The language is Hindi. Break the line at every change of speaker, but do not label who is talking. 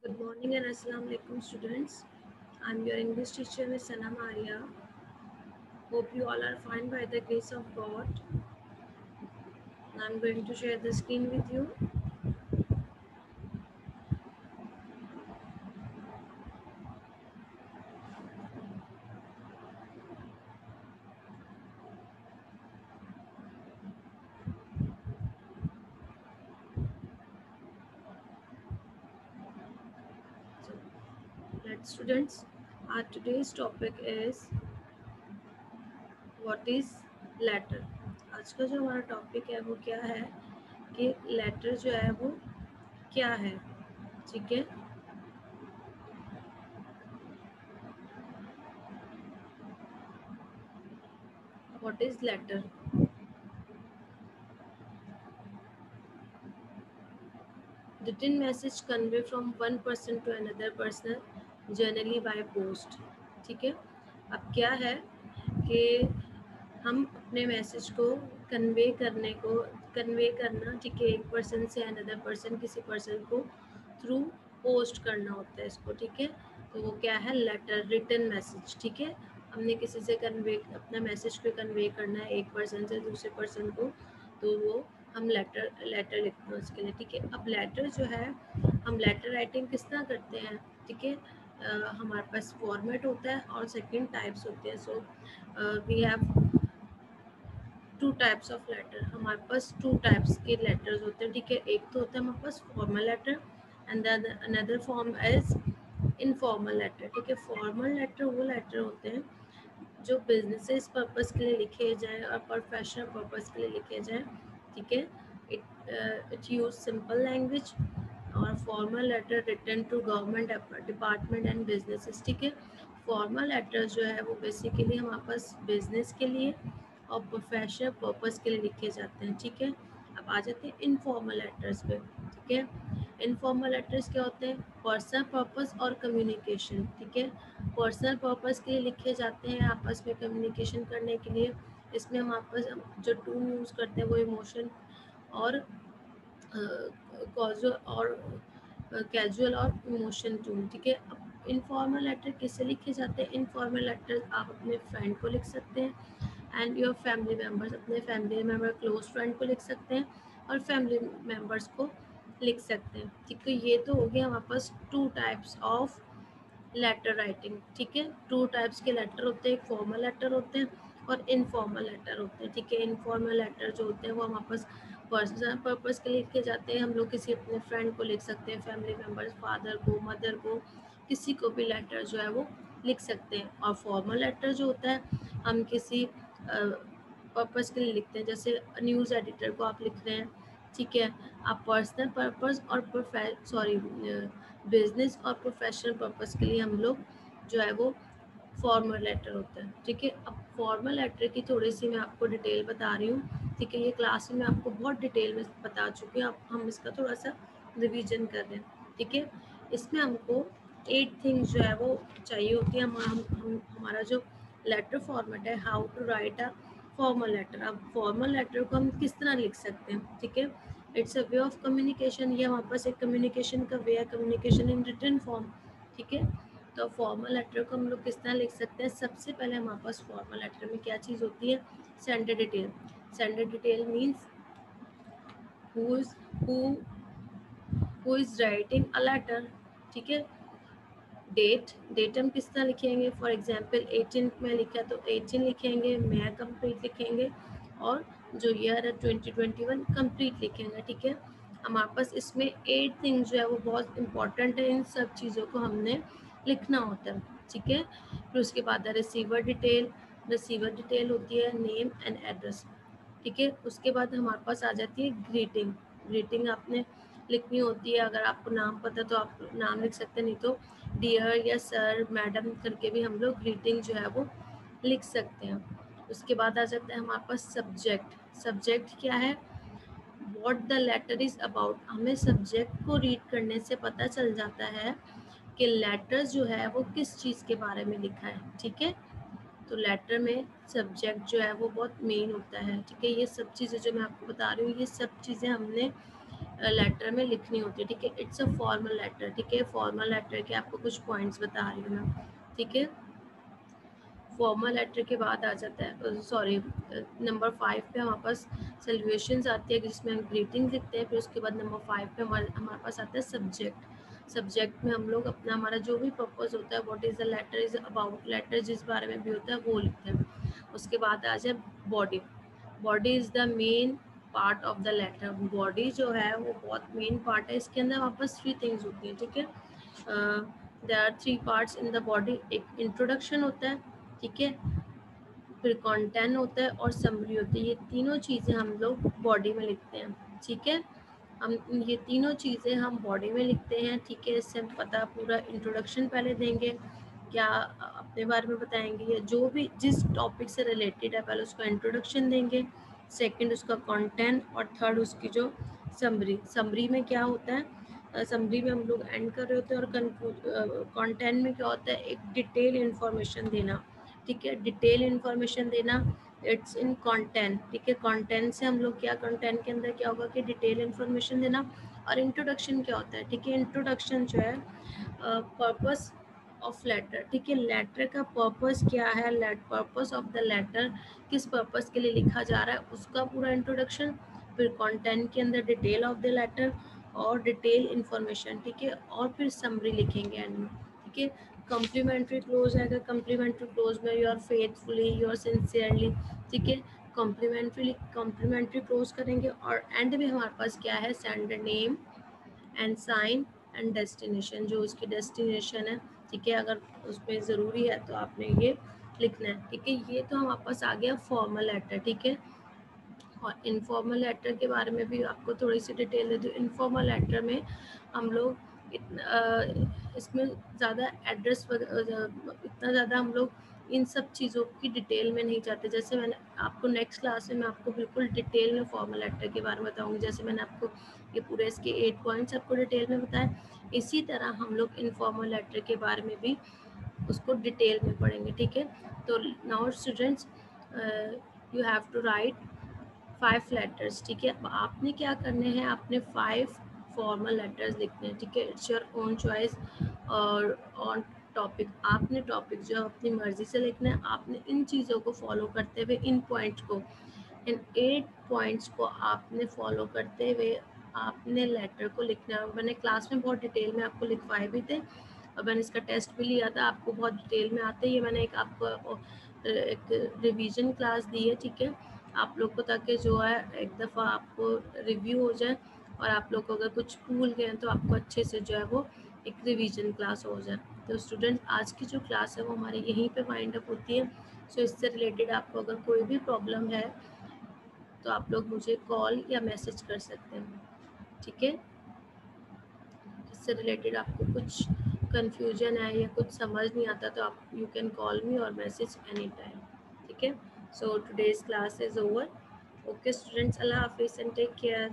Good morning and Assalamu alaikum students. I'm your English teacher Miss Sanam Arya. Hope you all are fine by the grace of God. I'm going to share the screen with you. So, let's students. Our today's topic is what is letter. आज का जो हमारा टॉपिक है वो क्या है कि लेटर जो है वो क्या है, ठीक है। What is letter? Written message convey from one person to another person generally by post, ठीक है। अब क्या है कि हम अपने मैसेज को कन्वे करना, ठीक है, एक पर्सन से अनदर पर्सन, किसी पर्सन को थ्रू पोस्ट करना होता है इसको, ठीक है। तो वो क्या है, लेटर, रिटन मैसेज, ठीक है। हमने किसी से कन्वे अपना मैसेज को कन्वे करना है एक पर्सन से दूसरे पर्सन को, तो वो हम लेटर लिखते हैं उसके लिए, ठीक है। अब लेटर जो है, हम लेटर राइटिंग किस तरह करते हैं, ठीक है। हमारे पास फॉर्मेट होता है और सेकंड टाइप्स होते हैं। So we have two types of letter. हमारे पास टू टाइप्स के लेटर्स होते हैं, ठीक है। एक तो होता है हमारे पास formal letter and another form is informal letter, ठीक है। फॉर्मल लेटर वो लेटर होते हैं जो बिजनेसेस पर्पस के लिए लिखे जाए और प्रोफेशनल पर्पस के लिए लिखे जाए, ठीक है। It use simple language. और formal letter written to government department and businesses, ठीक है। फॉर्मल लेटर जो है वो बेसिकली हमारे पास बिजनेस के लिए और प्रोफेशनल पर्पस के लिए लिखे जाते हैं, ठीक है। अब आ जाते हैं इनफॉर्मल लेटर्स पे, ठीक है। इनफॉर्मल लेटर्स क्या होते हैं, पर्सनल पर्पस और कम्युनिकेशन, ठीक है। पर्सनल पर्पस के लिए लिखे जाते हैं, आपस में कम्युनिकेशन करने के लिए। इसमें हम आपस जो टूल यूज़ करते हैं वो इमोशन और कॉजुअल और कैजुअल और इमोशन टूल, ठीक है। अब इनफॉर्मल लेटर किससे लिखे जाते हैं, इनफॉर्मल लेटर आप अपने फ्रेंड को लिख सकते हैं एंड योर फैमिली मेम्बर्स, अपने फैमिली मेम्बर क्लोज फ्रेंड को लिख सकते हैं और फैमिली मेम्बर्स को लिख सकते हैं, ठीक है। ये तो हो गया हमारे पास two types of letter writing, ठीक है। टू टाइप्स के लेटर होते हैं, एक फॉर्मल लेटर होते हैं और इनफॉर्मल लेटर होते हैं, ठीक है। इनफॉर्मल लेटर जो होते हैं वो हम आपस पर्सनल पर्पस के लिए लिखे जाते हैं। हम लोग किसी अपने फ्रेंड को लिख सकते हैं, फैमिली मेम्बर्स, फादर को, मदर को, किसी को भी लेटर जो है वो लिख सकते हैं। और फॉर्मल लेटर जो होता है हम किसी पर्पस के लिए लिखते हैं, जैसे न्यूज़ एडिटर को आप लिख रहे हैं, ठीक है। आप पर्सनल पर्पस और बिजनेस और प्रोफेशनल पर्पस के लिए हम लोग जो है वो फॉर्मल लेटर होता है, ठीक है। अब फॉर्मल लेटर की थोड़ी सी मैं आपको डिटेल बता रही हूँ, ठीक है। ये क्लास में मैं आपको बहुत डिटेल में बता चुकी हूँ, अब हम इसका थोड़ा सा रिवीजन कर रहे हैं, ठीक है। इसमें हमको 8 थिंग्स जो है वो चाहिए होती है। हमारा जो लेटर फॉर्मेट है, how to write a formal letter. अब फॉर्मल लेटर को हम किस तरह लिख सकते हैं, ठीक है। It's a way of communication, ये हमारे पास एक कम्युनिकेशन का वे है, कम्युनिकेशन इन रिटन फॉर्म, ठीक है। तो फॉर्मल लेटर को हम लोग किस तरह लिख सकते हैं, सबसे पहले हमारे पास फॉर्मल लेटर में क्या चीज़ होती है, sender detail. Sender detail means who is who is writing a letter, ठीक है। डेट हम किस तरह लिखेंगे, फॉर एग्जांपल 18 में लिखा तो 18 लिखेंगे, मैं कंप्लीट लिखेंगे, और जो ईयर है 2021 कंप्लीट लिखेंगे, ठीक है। हमारे पास इसमें 8 थिंग्स जो है वो बहुत इंपॉर्टेंट है, इन सब चीज़ों को हमने लिखना होता है, ठीक है। फिर उसके बाद रिसीवर डिटेल होती है नेम एंड एड्रेस, ठीक है। उसके बाद हमारे पास आ जाती है ग्रीटिंग। ग्रीटिंग आपने लिखनी होती है, अगर आपको नाम पता तो आप नाम लिख सकते हैं, नहीं तो डियर या सर, मैडम करके भी हम लोग ग्रीटिंग जो है वो लिख सकते हैं। उसके बाद आ जाता है हमारे पास सब्जेक्ट। सब्जेक्ट क्या है, what the letter is about. हमें सब्जेक्ट को रीड करने से पता चल जाता है कि लेटर जो है वो किस चीज़ के बारे में लिखा है, ठीक है। तो लेटर में सब्जेक्ट जो है वो बहुत मेन होता है, ठीक है। ये सब चीज़ें जो मैं आपको बता रही हूँ, ये सब चीज़ें हमने लेटर में लिखनी होती है, ठीक है। इट्स अ फॉर्मल लेटर, ठीक है। फॉर्मल लेटर के आपको कुछ पॉइंट्स बता रही हूँ मैं, ठीक है। फॉर्मल लेटर के बाद आ जाता है, सॉरी, नंबर 5 पे हमारे पास सैल्यूएशंस आती है जिसमें हम ग्रीटिंग लिखते हैं। फिर उसके बाद नंबर 5 पे हमारे पास आता है सब्जेक्ट। सब्जेक्ट में हम लोग अपना हमारा जो भी पर्पस होता है, what is the letter is about, letter जिस बारे में भी होता है वो लिखते हैं। उसके बाद आ जाए body. Body is the main part of the letter. Body जो है वो बहुत मेन पार्ट है। इसके अंदर वापस 3 थिंग्स होती हैं, ठीक है। There are 3 parts in the body. एक इंट्रोडक्शन होता है, ठीक है, फिर कंटेंट होता है और समरी होती है। ये तीनों चीज़ें हम लोग बॉडी में लिखते हैं, ठीक है। हम ये तीनों चीज़ें हम बॉडी में लिखते हैं, ठीक है। इससे हम पता पूरा इंट्रोडक्शन पहले देंगे, क्या अपने बारे में बताएंगे या जो भी जिस टॉपिक से रिलेटेड है पहले उसका इंट्रोडक्शन देंगे, सेकंड उसका कंटेंट और थर्ड उसकी जो समरी। समरी में क्या होता है, समरी में हम लोग एंड कर रहे होते हैं। और कंटेंट में क्या होता है, एक डिटेल इन्फॉर्मेशन देना, ठीक है। डिटेल इन्फॉर्मेशन देना, इट्स इन कंटेंट, ठीक है। कंटेंट से हम लोग क्या, कंटेंट के अंदर क्या होगा कि डिटेल इन्फॉर्मेशन देना। और इंट्रोडक्शन क्या होता है, ठीक है। इंट्रोडक्शन जो है पर्पस ऑफ लेटर, ठीक है। लेटर का पर्पस क्या है, पर्पस ऑफ द लेटर, किस पर्पस के लिए लिखा जा रहा है उसका पूरा इंट्रोडक्शन। फिर कंटेंट के अंदर डिटेल ऑफ द लेटर और डिटेल इन्फॉर्मेशन, ठीक है। और फिर समरी लिखेंगे एंड में, ठीक है। कम्प्लीमेंट्री क्लोज है, कम्प्लीमेंट्री क्लोज में yours faithfully, yours sincerely, ठीक है। कम्प्लीमेंट्री क्लोज करेंगे। और एंड में हमारे पास क्या है, sender name and sign and destination, जो उसकी डेस्टिनेशन है, ठीक है। अगर उसमें ज़रूरी है तो आपने ये लिखना है, ठीक है। ये तो हमारे पास आ गया फॉर्मल लेटर, ठीक है। और इनफॉर्मल लेटर के बारे में भी आपको थोड़ी सी डिटेल दे दूँ। इनफॉर्मल लेटर में हम लोग इसमें ज़्यादा एड्रेस इतना ज़्यादा हम लोग इन सब चीज़ों की डिटेल में नहीं जाते। जैसे मैंने आपको नेक्स्ट क्लास में मैं आपको बिल्कुल डिटेल में फॉर्मल लेटर के बारे में बताऊँगी। जैसे मैंने आपको ये पूरे इसके 8 पॉइंट्स आपको डिटेल में बताए, इसी तरह हम लोग इनफॉर्मल लेटर के बारे में भी उसको डिटेल में पढ़ेंगे, ठीक है। तो now students, you have to write 5 letters, ठीक है। अब आपने क्या करने हैं, आपने 5 फॉर्मल लेटर्स लिखने हैं, ठीक है। It's your own choice. और ऑन टॉपिक, आपने टॉपिक जो अपनी मर्जी से लिखना है। आपने इन चीज़ों को फॉलो करते हुए, इन पॉइंट्स को, इन 8 पॉइंट्स को आपने फॉलो करते हुए आपने लेटर को लिखना है। मैंने क्लास में बहुत डिटेल में आपको लिखवाए भी थे और मैंने इसका टेस्ट भी लिया था, आपको बहुत डिटेल में आते। ये मैंने एक आपको एक रिवीजन क्लास दी है, ठीक है, आप लोग को, ताकि जो है एक दफ़ा आपको रिव्यू हो जाए और आप लोग को अगर कुछ भूल गए तो आपको अच्छे से जो है वो एक रिवीजन क्लास हो जाए। तो स्टूडेंट, आज की जो क्लास है वो हमारी यहीं पे वाइंड अप होती है। सो इससे रिलेटेड आपको अगर कोई भी प्रॉब्लम है तो आप लोग मुझे कॉल या मैसेज कर सकते हैं, ठीक है। इससे रिलेटेड आपको कुछ कन्फ्यूजन है या कुछ समझ नहीं आता तो आप यू कैन कॉल मी और मैसेज एनी टाइम, ठीक है। So today's class is over. Okay students, अल्लाह हाफिज़ एंड टेक केयर।